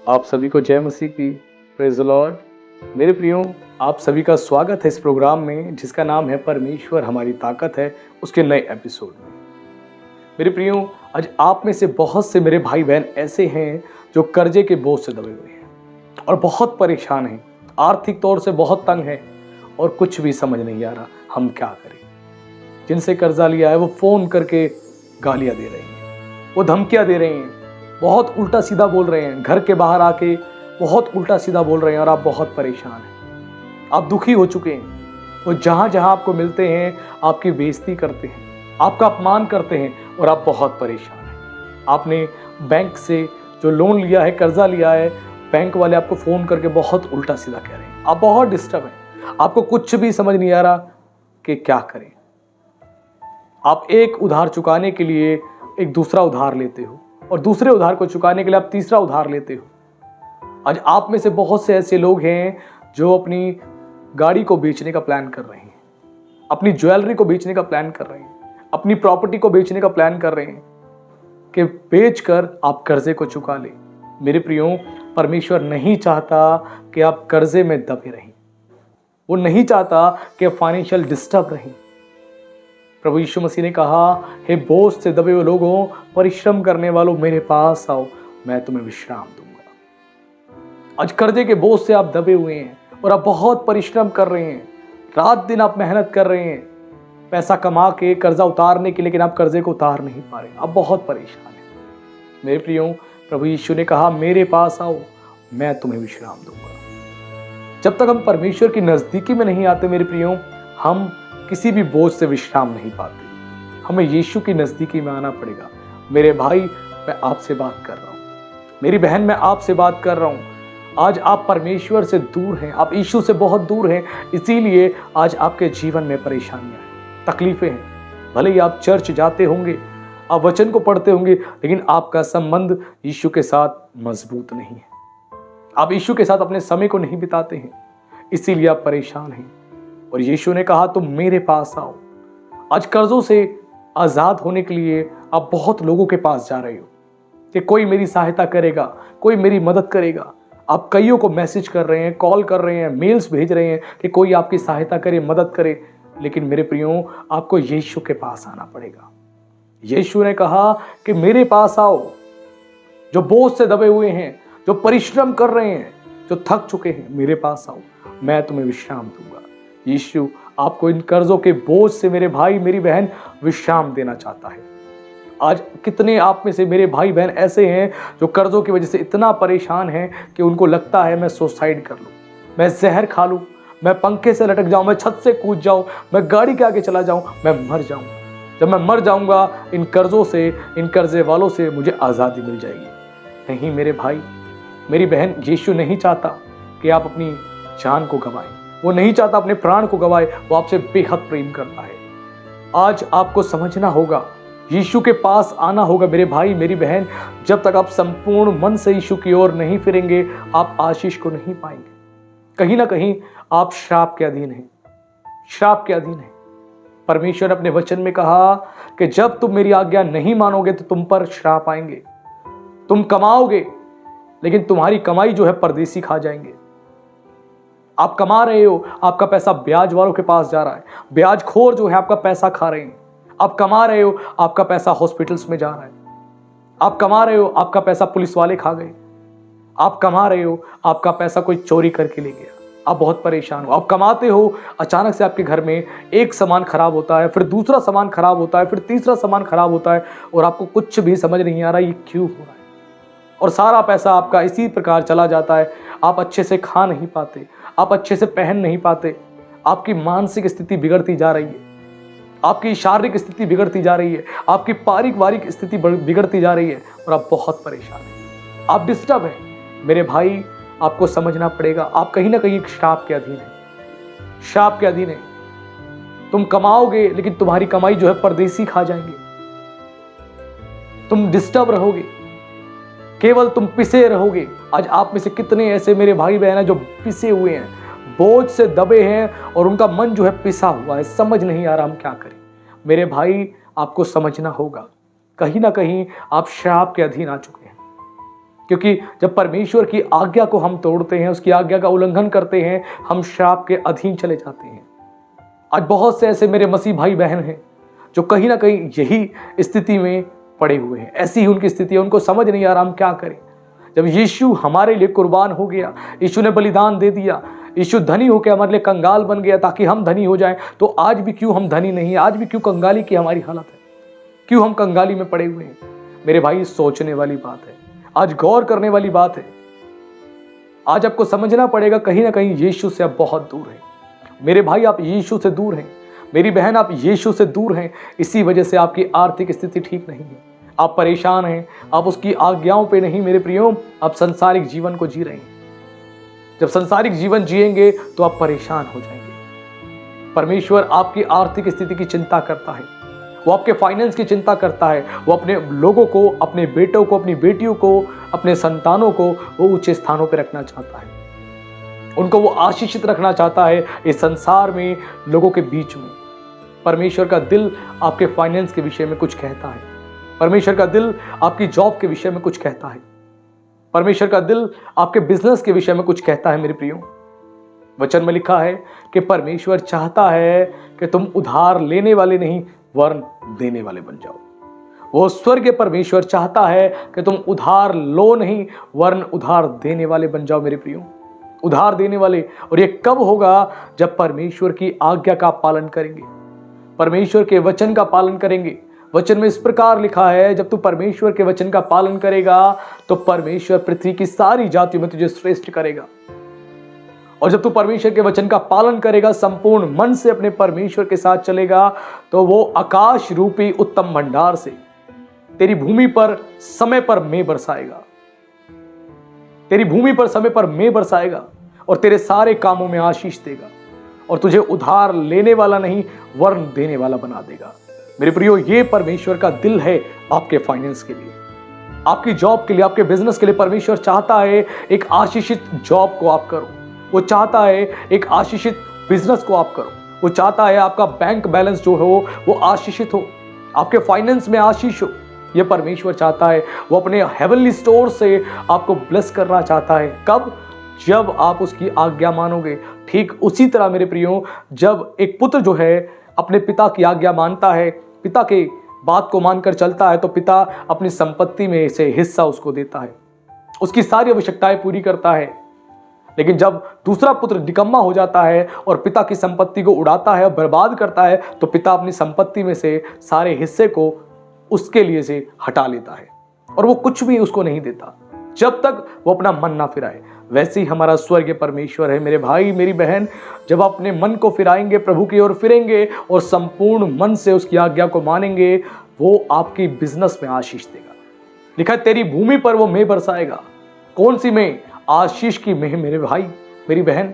आप सभी को जय मसीह की। Praise the Lord. मेरे प्रियो, आप सभी का स्वागत है इस प्रोग्राम में जिसका नाम है परमेश्वर हमारी ताकत है, उसके नए एपिसोड में। मेरे प्रियो, आज आप में से बहुत से मेरे भाई बहन ऐसे हैं जो कर्जे के बोझ से दबे हुए हैं और बहुत परेशान हैं, आर्थिक तौर से बहुत तंग हैं और कुछ भी समझ नहीं आ रहा हम क्या करें। जिनसे कर्जा लिया है वो फोन करके गालियां दे रहे हैं, वो धमकियां दे रहे हैं, बहुत उल्टा सीधा बोल रहे हैं, घर के बाहर आके बहुत उल्टा सीधा बोल रहे हैं और आप बहुत परेशान हैं, आप दुखी हो चुके हैं। वो जहां जहां आपको मिलते हैं आपकी बेइज्जती करते हैं, आपका अपमान करते हैं और आप बहुत परेशान हैं। आपने बैंक से जो लोन लिया है, कर्जा लिया है, बैंक वाले आपको फोन करके बहुत उल्टा सीधा कह रहे हैं, आप बहुत डिस्टर्ब हैं, आपको कुछ भी समझ नहीं आ रहा कि क्या करें। आप एक उधार चुकाने के लिए एक दूसरा उधार लेते हो और दूसरे उधार को चुकाने के लिए आप तीसरा उधार लेते हो। आज आप में से बहुत से ऐसे लोग हैं जो अपनी गाड़ी को बेचने का प्लान कर रहे हैं, अपनी ज्वेलरी को बेचने का प्लान कर रहे हैं, अपनी प्रॉपर्टी को बेचने का प्लान कर रहे हैं कि बेचकर आप कर्जे को चुका ले। मेरे प्रियो, परमेश्वर नहीं चाहता कि आप कर्जे में दबे रहें, वो नहीं चाहता कि आप फाइनेंशियल डिस्टर्ब रहें। प्रभु यीशु मसीह ने कहा, हे बोझ से दबे हुए लोगों, परिश्रम करने वालों, मेरे पास आओ, मैं तुम्हें विश्राम दूंगा। आज कर्जे के बोझ से आप दबे हुए हैं और आप बहुत परिश्रम कर रहे हैं, रात दिन आप मेहनत कर रहे हैं पैसा कमा के कर्जा उतारने के, लेकिन आप कर्जे को उतार नहीं पा रहे, आप बहुत परेशान हैं। मेरे प्रियो, प्रभु यीशु ने कहा, मेरे पास आओ, मैं तुम्हें विश्राम दूंगा। जब तक हम परमेश्वर की नजदीकी में नहीं आते मेरे प्रियो, हम किसी भी बोझ से विश्राम नहीं पाते। हमें यीशु की नजदीकी में आना पड़ेगा। मेरे भाई, मैं आपसे बात कर रहा हूं, मेरी बहन, मैं आपसे बात कर रहा हूं। आज आप परमेश्वर से दूर हैं, आप यीशु से बहुत दूर हैं, इसीलिए आज आपके जीवन में परेशानियां हैं, तकलीफें हैं। भले ही आप चर्च जाते होंगे, आप वचन को पढ़ते होंगे, लेकिन आपका संबंध यीशु के साथ मजबूत नहीं है। आप यीशु के साथ अपने समय को नहीं बिताते हैं, इसीलिए आप परेशान हैं। और यीशु ने कहा, तुम मेरे पास आओ। आज कर्जों से आजाद होने के लिए आप बहुत लोगों के पास जा रहे हो कि कोई मेरी सहायता करेगा, कोई मेरी मदद करेगा। आप कईयों को मैसेज कर रहे हैं, कॉल कर रहे हैं, मेल्स भेज रहे हैं कि कोई आपकी सहायता करे, मदद करे। लेकिन मेरे प्रियो, आपको यीशु के पास आना पड़ेगा। यीशु ने कहा कि मेरे पास आओ, जो बोझ से दबे हुए हैं, जो परिश्रम कर रहे हैं, जो थक चुके हैं, मेरे पास आओ, मैं तुम्हें विश्राम दूंगा। यीशु आपको इन कर्जों के बोझ से, मेरे भाई मेरी बहन, विश्राम देना चाहता है। आज कितने आप में से मेरे भाई बहन ऐसे हैं जो कर्जों की वजह से इतना परेशान हैं कि उनको लगता है मैं सुसाइड कर लूं, मैं जहर खा लूं, मैं पंखे से लटक जाऊं, मैं छत से कूद जाऊं, मैं गाड़ी के आगे चला जाऊं, मैं मर जाऊं। जब मैं मर जाऊंगा, इन कर्जों से, इन कर्जे वालों से मुझे आज़ादी मिल जाएगी। नहीं मेरे भाई मेरी बहन, यीशु नहीं चाहता कि आप अपनी जान को गंवाएं, वो नहीं चाहता अपने प्राण को गंवाए, वो आपसे बेहद प्रेम करता है। आज आपको समझना होगा, यीशु के पास आना होगा मेरे भाई मेरी बहन। जब तक आप संपूर्ण मन से यीशु की ओर नहीं फिरेंगे, आप आशीष को नहीं पाएंगे। कहीं ना कहीं आप श्राप के अधीन हैं, श्राप के अधीन हैं। परमेश्वर ने अपने वचन में कहा कि जब तुम मेरी आज्ञा नहीं मानोगे तो तुम पर श्राप आएंगे। तुम कमाओगे, लेकिन तुम्हारी कमाई जो है परदेसी खा जाएंगे। आप कमा रहे हो, आपका पैसा ब्याज वालों के पास जा रहा है, ब्याज खोर जो है आपका पैसा खा रहे हैं। आप कमा रहे हो, आपका पैसा हॉस्पिटल्स में जा रहा है। आप कमा रहे हो, आपका पैसा पुलिस वाले खा गए। आप कमा रहे हो, आपका पैसा कोई चोरी करके ले गया। आप बहुत परेशान हो। आप कमाते हो, अचानक से आपके घर में एक सामान खराब होता है, फिर दूसरा सामान खराब होता है, फिर तीसरा सामान खराब होता है और आपको कुछ भी समझ नहीं आ रहा ये क्यों हो रहा है। और सारा पैसा आपका इसी प्रकार चला जाता है। आप अच्छे से खा नहीं पाते, आप अच्छे से पहन नहीं पाते, आपकी मानसिक स्थिति बिगड़ती जा रही है, आपकी शारीरिक स्थिति बिगड़ती जा रही है, आपकी पारिवारिक स्थिति बिगड़ती जा रही है और आप बहुत परेशान हैं, आप डिस्टर्ब हैं। मेरे भाई, आपको समझना पड़ेगा, आप कहीं ना कहीं एक श्राप के अधीन हैं, श्राप के अधीन हैं। तुम कमाओगे, लेकिन तुम्हारी कमाई जो है परदेसी खा जाएंगे। तुम डिस्टर्ब रहोगे, केवल तुम पिसे रहोगे। आज आप में से कितने ऐसे मेरे भाई बहन हैं जो पिसे हुए हैं, बोझ से दबे हैं और उनका मन जो है पिसा हुआ है, समझ नहीं आ रहा हम क्या करें। मेरे भाई, आपको समझना होगा, कहीं ना कहीं आप श्राप के अधीन आ चुके हैं। क्योंकि जब परमेश्वर की आज्ञा को हम तोड़ते हैं, उसकी आज्ञा का उल्लंघन करते हैं, हम श्राप के अधीन चले जाते हैं। आज बहुत से ऐसे मेरे मसीह भाई बहन हैं जो कहीं ना कहीं यही स्थिति में पड़े हुए हैं। ऐसी ही उनकी स्थिति है, उनको समझ नहीं आ रहा हम क्या करें। जब यीशु हमारे लिए कुर्बान हो गया, यीशु ने बलिदान दे दिया, यीशु धनी होकर हमारे लिए कंगाल बन गया ताकि हम धनी हो जाएं, तो आज भी क्यों हम धनी नहीं, आज भी क्यों कंगाली की हमारी हालत है, क्यों हम कंगाली में पड़े हुए हैं। मेरे भाई, सोचने वाली बात है, आज गौर करने वाली बात है। आज आपको समझना पड़ेगा कहीं ना कहीं यीशु से आप बहुत दूर हैं। मेरे भाई, आप यीशु से दूर हैं। मेरी बहन, आप यीशु से दूर हैं। इसी वजह से आपकी आर्थिक स्थिति ठीक नहीं है, आप परेशान हैं, आप उसकी आज्ञाओं पे नहीं मेरे प्रियो, आप संसारिक जीवन को जी रहे हैं। जब संसारिक जीवन जिएंगे तो आप परेशान हो जाएंगे। परमेश्वर आपकी आर्थिक स्थिति की चिंता करता है, वो आपके फाइनेंस की चिंता करता है। वो अपने लोगों को, अपने बेटों को, अपनी बेटियों को, अपने संतानों को वो ऊंचे स्थानों पर रखना चाहता है, उनको वो आशीषित रखना चाहता है इस संसार में, लोगों के बीच में। परमेश्वर का दिल आपके फाइनेंस के विषय में कुछ कहता है, परमेश्वर का दिल आपकी जॉब के विषय में कुछ कहता है, परमेश्वर का दिल आपके बिजनेस के विषय में कुछ कहता है। मेरे प्रियो, वचन में लिखा है कि परमेश्वर चाहता है कि तुम उधार लेने वाले नहीं वरन देने वाले बन जाओ। वो स्वर्गीय परमेश्वर चाहता है कि तुम उधार लो नहीं वरन उधार देने वाले बन जाओ। मेरे प्रियो, उधार देने वाले। और ये कब होगा? जब परमेश्वर की आज्ञा का पालन करेंगे, परमेश्वर के वचन का पालन करेंगे। वचन में इस प्रकार लिखा है, जब तू परमेश्वर के वचन का पालन करेगा तो परमेश्वर पृथ्वी की सारी जातियों में तुझे श्रेष्ठ करेगा। और जब तू परमेश्वर के वचन का पालन करेगा, संपूर्ण मन से अपने परमेश्वर के साथ चलेगा, तो वो आकाश रूपी उत्तम भंडार से तेरी भूमि पर समय पर मेघ बरसाएगा, तेरी भूमि पर समय पर मेघ बरसाएगा और तेरे सारे कामों में आशीष देगा और तुझे उधार लेने वाला नहीं वरन देने वाला बना देगा। मेरे प्रियो, ये परमेश्वर का दिल है आपके फाइनेंस के लिए, आपकी जॉब के लिए, आपके बिजनेस के लिए। परमेश्वर चाहता है एक आशीषित जॉब को आप करो, वो चाहता है एक आशीषित बिजनेस को आप करो, वो चाहता है आपका बैंक बैलेंस जो हो वो आशीषित हो, आपके फाइनेंस में आशीष हो। ये परमेश्वर चाहता है। वो अपने हेवनली स्टोर से आपको ब्लेस करना चाहता है। कब? जब आप उसकी आज्ञा मानोगे। ठीक उसी तरह मेरे प्रियो, जब एक पुत्र जो है अपने पिता की आज्ञा मानता है, पिता के बात को मानकर चलता है, तो पिता अपनी संपत्ति में से हिस्सा उसको देता है, उसकी सारी आवश्यकताएं पूरी करता है। लेकिन जब दूसरा पुत्र निकम्मा हो जाता है और पिता की संपत्ति को उड़ाता है और बर्बाद करता है, तो पिता अपनी संपत्ति में से सारे हिस्से को उसके लिए से हटा लेता है और वो कुछ भी उसको नहीं देता जब तक वो अपना मन ना फिराए। वैसे ही हमारा स्वर्गीय परमेश्वर है। मेरे भाई, मेरी बहन, जब अपने मन को फिराएंगे, प्रभु की ओर फिरेंगे और संपूर्ण मन से उसकी आज्ञा को मानेंगे, वो आपकी बिजनेस में आशीष देगा। लिखा है तेरी भूमि पर वो मेघ बरसाएगा। कौन सी मेघ? आशीष की मेघ। मेरे भाई, मेरी बहन,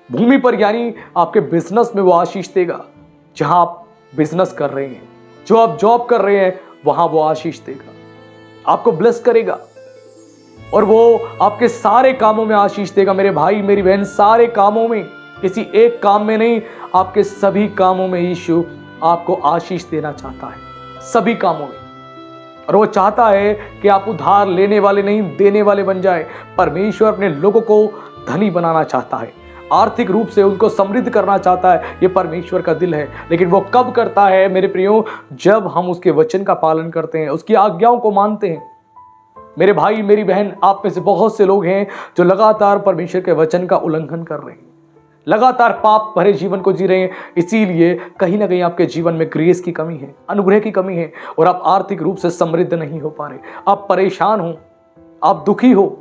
भूमि पर यानी आपके बिजनेस में वो आशीष देगा। जहां आप बिजनेस कर रहे हैं, जो आप जॉब कर रहे हैं, वहां वो आशीष देगा, आपको ब्लेस करेगा और वो आपके सारे कामों में आशीष देगा। मेरे भाई, मेरी बहन, सारे कामों में, किसी एक काम में नहीं, आपके सभी कामों में यीशु आपको आशीष देना चाहता है, सभी कामों में। और वो चाहता है कि आप उधार लेने वाले नहीं देने वाले बन जाए। परमेश्वर अपने लोगों को धनी बनाना चाहता है, आर्थिक रूप से उनको समृद्ध करना चाहता है। ये परमेश्वर का दिल है। लेकिन वो कब करता है मेरे प्रियो? जब हम उसके वचन का पालन करते हैं, उसकी आज्ञाओं को मानते हैं। मेरे भाई, मेरी बहन, आप में से बहुत से लोग हैं जो लगातार परमेश्वर के वचन का उल्लंघन कर रहे हैं, लगातार पाप भरे जीवन को जी रहे हैं। इसीलिए कहीं ना कहीं आपके जीवन में ग्रेस की कमी है, अनुग्रह की कमी है और आप आर्थिक रूप से समृद्ध नहीं हो पा रहे। आप परेशान हो, आप दुखी हो।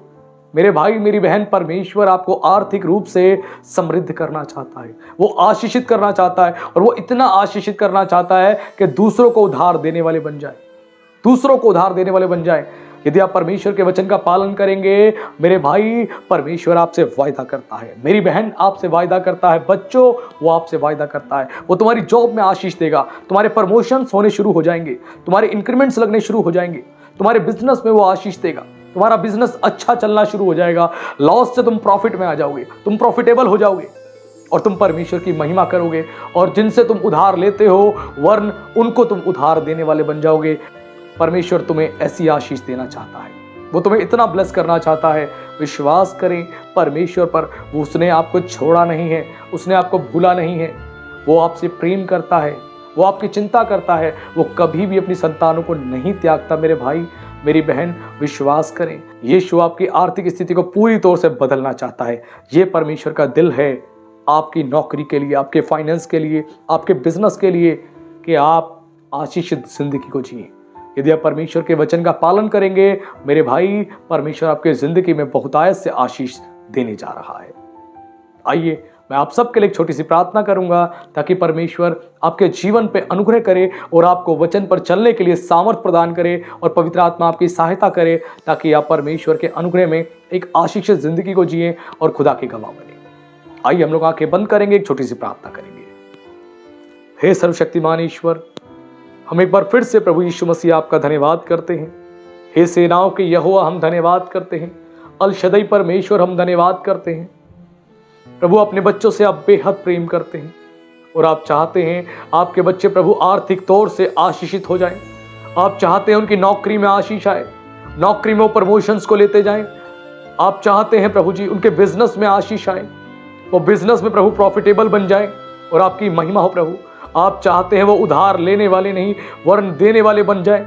मेरे भाई, मेरी बहन, परमेश्वर आपको आर्थिक रूप से समृद्ध करना चाहता है, वो आशीषित करना चाहता है और वो इतना आशीषित करना चाहता है कि दूसरों को उधार देने वाले बन जाए, दूसरों को उधार देने वाले बन जाए। यदि आप परमेश्वर के वचन का पालन करेंगे, मेरे भाई, परमेश्वर आपसे वायदा करता है, मेरी बहन आपसे वायदा करता है, बच्चों वो आपसे वायदा करता है, वो तुम्हारी जॉब में आशीष देगा, तुम्हारे प्रमोशंस होने शुरू हो जाएंगे, तुम्हारे इंक्रीमेंट्स लगने शुरू हो जाएंगे, तुम्हारे बिजनेस में वो आशीष देगा, तुम्हारा बिजनेस अच्छा चलना शुरू हो जाएगा, लॉस से तुम प्रॉफिट में आ जाओगे, तुम प्रॉफिटेबल हो जाओगे और तुम परमेश्वर की महिमा करोगे। और जिनसे तुम उधार लेते हो वरन उनको तुम उधार देने वाले बन जाओगे। परमेश्वर तुम्हें ऐसी आशीष देना चाहता है। वो तुम्हें इतना ब्लेस करना चाहता है। विश्वास करें परमेश्वर पर, उसने आपको छोड़ा नहीं है, उसने आपको भूला नहीं है। वो आपसे प्रेम करता है, वो आपकी चिंता करता है, वो कभी भी अपनी संतानों को नहीं त्यागता। मेरे भाई मेरी बहन, विश्वास करें, यीशु आपकी आर्थिक स्थिति को पूरी तौर से बदलना चाहता है। ये परमेश्वर का दिल है आपकी नौकरी के लिए, आपके फाइनेंस के लिए, आपके बिजनेस के लिए, कि आप आशीषित जिंदगी को जिए। यदि आप परमेश्वर के वचन का पालन करेंगे मेरे भाई, परमेश्वर आपके जिंदगी में बहुतायत से आशीष देने जा रहा है। आइए मैं आप सबके लिए एक छोटी सी प्रार्थना करूंगा, ताकि परमेश्वर आपके जीवन पे अनुग्रह करे और आपको वचन पर चलने के लिए सामर्थ प्रदान करे और पवित्र आत्मा आपकी सहायता करे, ताकि आप परमेश्वर के अनुग्रह में एक आशीषित जिंदगी को जिए और खुदा के गवाह बने। आइए हम लोग आंखें बंद करेंगे, एक छोटी सी प्रार्थना करेंगे। हे सर्वशक्तिमान ईश्वर, हम एक बार फिर से प्रभु यीशु मसीह आपका धन्यवाद करते हैं। हे सेनाओं के यहोवा हम धन्यवाद करते हैं। अल शदई परमेश्वर हम धन्यवाद करते हैं। प्रभु अपने बच्चों से आप बेहद प्रेम करते हैं और आप चाहते हैं आपके बच्चे प्रभु आर्थिक तौर से आशीषित हो जाएं। आप चाहते हैं उनकी नौकरी में आशीष आए, नौकरी में वो प्रमोशंस को लेते जाएं। आप चाहते हैं प्रभु जी उनके बिजनेस में आशीष आए, वो बिजनेस में प्रभु प्रॉफिटेबल बन जाए और आपकी महिमा हो प्रभु। आप चाहते हैं वो उधार लेने वाले नहीं वरन देने वाले बन जाए।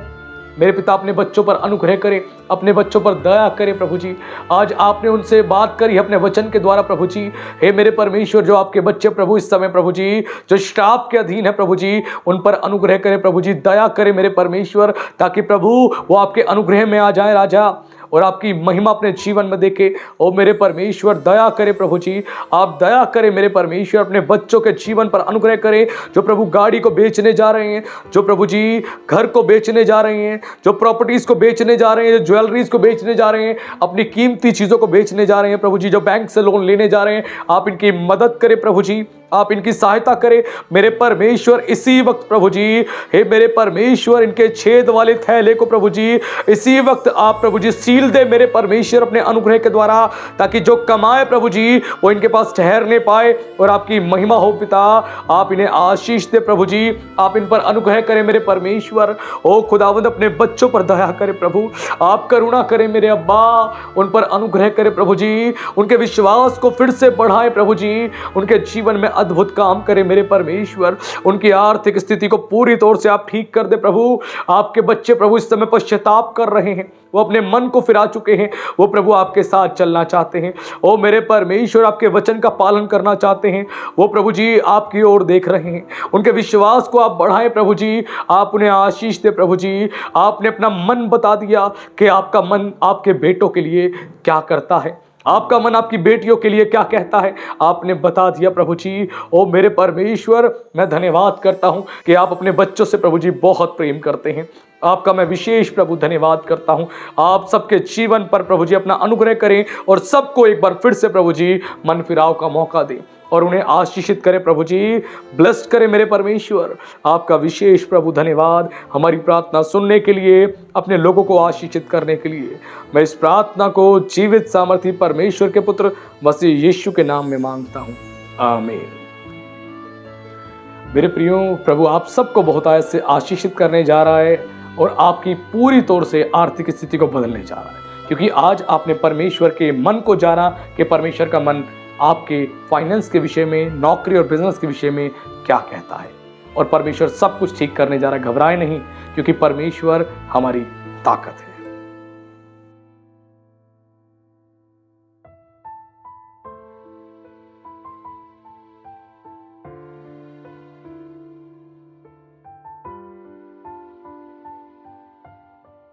मेरे पिता अपने बच्चों पर अनुग्रह करें, अपने बच्चों पर दया करें प्रभु जी। आज आपने उनसे बात करी अपने वचन के द्वारा प्रभु जी। हे मेरे परमेश्वर, जो आपके बच्चे प्रभु इस समय प्रभु जी जो श्राप के अधीन है प्रभु जी, उन पर अनुग्रह करें प्रभु जी, दया करें मेरे परमेश्वर, ताकि प्रभु वो आपके अनुग्रह में आ जाए राजा और आपकी महिमा अपने जीवन में देखे। ओ मेरे परमेश्वर दया करे प्रभु जी, आप दया करें मेरे परमेश्वर, अपने बच्चों के जीवन पर अनुग्रह करें। जो प्रभु गाड़ी को बेचने जा रहे हैं, जो प्रभु जी घर को बेचने जा रहे हैं, जो प्रॉपर्टीज को बेचने जा रहे हैं, जो ज्वेलरीज को बेचने जा रहे हैं, अपनी कीमती चीजों को बेचने जा रहे हैं प्रभु जी, जो बैंक से लोन लेने जा रहे हैं, आप इनकी मदद करें प्रभु जी, आप इनकी सहायता करें मेरे परमेश्वर। इसी वक्त प्रभु जी, हे मेरे परमेश्वर, इनके छेद वाले थैले को प्रभु जी इसी वक्त आप प्रभु जी सील दे मेरे परमेश्वर अपने अनुग्रह के द्वारा, ताकि जो कमाए प्रभु जी वो इनके पास ठहरने पाए और आपकी महिमा हो पिता। आप इन्हें आशीष दे प्रभु जी, आप इन पर अनुग्रह करें मेरे परमेश्वर। ओ खुदावंद अपने बच्चों पर दया करें प्रभु, आप करुणा करें मेरे अब्बा, उन पर अनुग्रह करें प्रभु जी, उनके विश्वास को फिर से बढ़ाएं प्रभु जी, उनके जीवन में अद्भुत काम करे मेरे परमेश्वर। उनकी आर्थिक स्थिति को पूरी तौर से आप ठीक कर दे प्रभु। आपके बच्चे प्रभु इस समय पश्चाताप कर रहे हैं, वो अपने मन को फिरा चुके हैं, वो प्रभु आपके साथ चलना चाहते हैं। ओ मेरे परमेश्वर, आपके वचन का पालन करना चाहते हैं, वो प्रभु जी आपकी ओर देख रहे हैं। उनके विश्वास को आप बढ़ाएं प्रभु जी, आप उन्हें आशीष दे प्रभु जी। आपने अपना मन बता दिया कि आपका मन आपके बेटों के लिए क्या करता है, आपका मन आपकी बेटियों के लिए क्या कहता है, आपने बता दिया प्रभु जी। ओ मेरे परमेश्वर, मैं धन्यवाद करता हूं कि आप अपने बच्चों से प्रभु जी बहुत प्रेम करते हैं। आपका मैं विशेष प्रभु धन्यवाद करता हूं। आप सबके जीवन पर प्रभु जी अपना अनुग्रह करें और सबको एक बार फिर से प्रभु जी मन फिराव का मौका दें और उन्हें आशीषित करें प्रभु जी, ब्लेस्ड करें मेरे परमेश्वर। आपका विशेष प्रभु धन्यवाद हमारी प्रार्थना सुनने के लिए, अपने लोगों को आशीषित करने के लिए। मैं इस प्रार्थना को जीवित सामर्थी परमेश्वर के पुत्र मसीह यीशु के नाम में मांगता हूं, आमीन। मेरे प्रियो, प्रभु आप सबको बहुतायत से आशीषित करने जा रहा है और आपकी पूरी तौर से आर्थिक स्थिति को बदलने जा रहा है, क्योंकि आज आपने परमेश्वर के मन को जाना कि परमेश्वर का मन आपके फाइनेंस के विषय में, नौकरी और बिजनेस के विषय में क्या कहता है। और परमेश्वर सब कुछ ठीक करने जा रहा है। घबराए नहीं, क्योंकि परमेश्वर हमारी ताकत है।